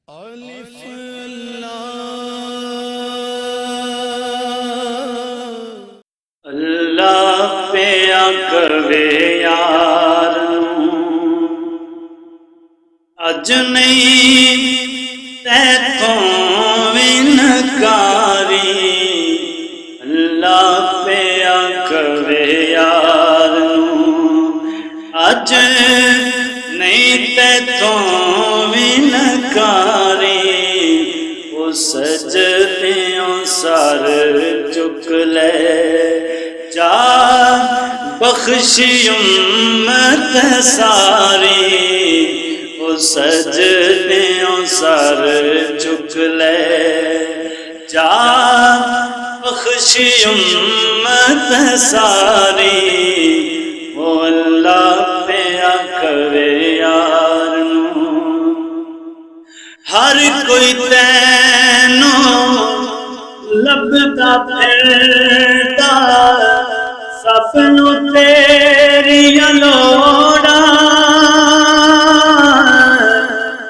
अलिफ अल्लाह पे आकवे यार अज नहीं तैथों विनकारी। अल्लाह पे आकवे यार अज नहीं तैथों विनकारी। वो सजदियों सर चुक ले जा बख्शी उम्मत सारी। वो सजदियों सर चुक ले जा बख्शी उम्मत सारी। वो अल्लाह पे आकवे यार हर कोई तैनो लभदा फिरदा सबनू तेरियां लोड़ां।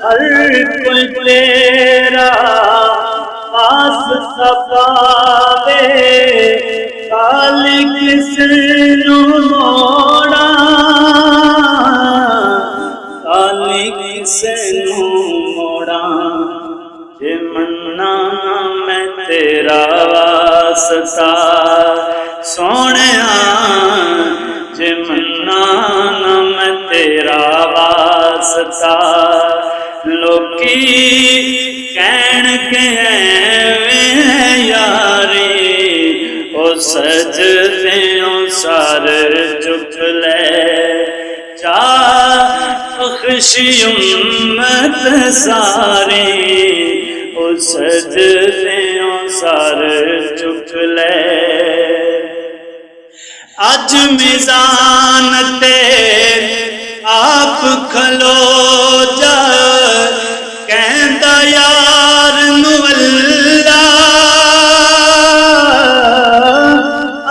हर कोई तेरा पास सफावे खाली किसनू मोड़ां। खाली किसनू जे मन्ना मैं तेरा वास्ता सोहणिया। जे मन्ना मैं तेरा वास्ता लोकी कहण के ऐवें यारी। ओ सजदियों सर चुक ले जा बख्शी उम्मत सारी। ओ सजदियों सर चुक ले अज मिजान ते आप खलो जा कहंदा यार नू अल्लाह।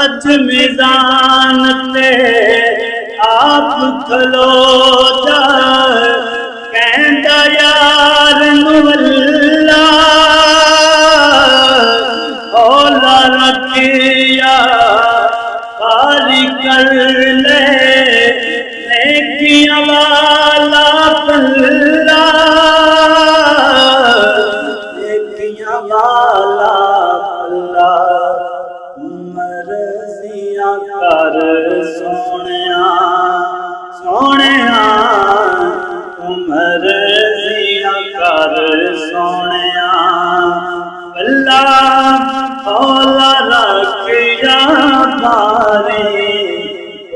अज मिजान ते आप खलो जा कहंदा यार नू अल्लाह। औला रखिया खाली कर ले नेकियां वाला पल्ला। नेकियां वाला पल्ला मर्जियां कर सोहणिया। सोहणिया मर्जियां कर सोहणिया। अल्लाह औला रखिया भारी।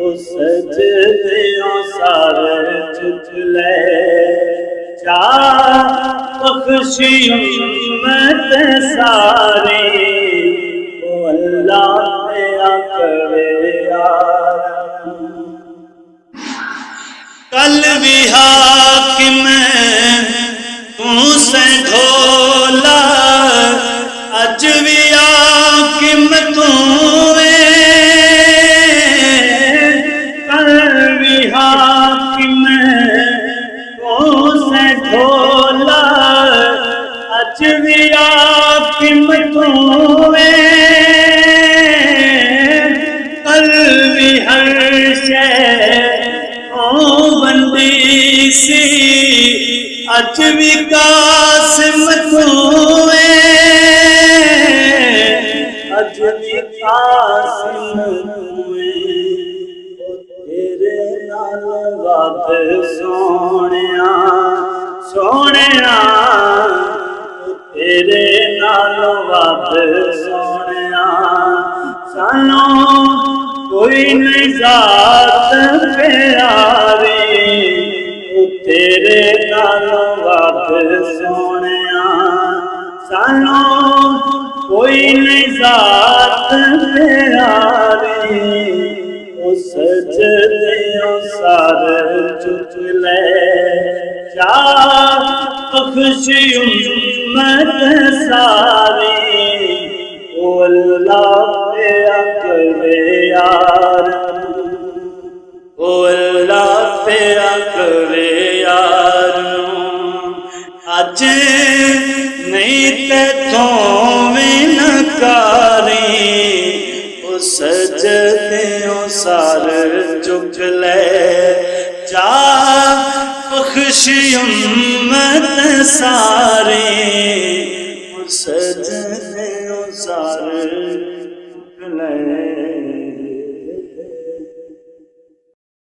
ओ सजदियों सर चुक ले जा बख्शी उम्मत सारी। ओ अल्लाह पे आकवे यार कल भी हाकिम तू से ढोला अज भी हाकिम तू कल भी हाकिम तू से ढोला अज भी हाकिम तू कल भी हर शे बंदी सी अज भी कासिम तू अज भी कासिम तू। तेरे नाल वध सोहणिया। सोहणिया तेरे नाल वध सोहणिया। सानू कोई नहीं जात प्यारी। तेरे नालों वध सोहणिया। सानू कोई नहीं जात प्यारी। ओ सजदियों सर चुक ले जा बख्शी उम्मत सारी। ओ अल्लाह पे आकवे यार। ओ अल्लाह पे आकवे यार अज नहीं तैथों भी नकारी, ओ सजदे सार चुक ले जा बख्शी उम्मत सारे, ओ सजदे सार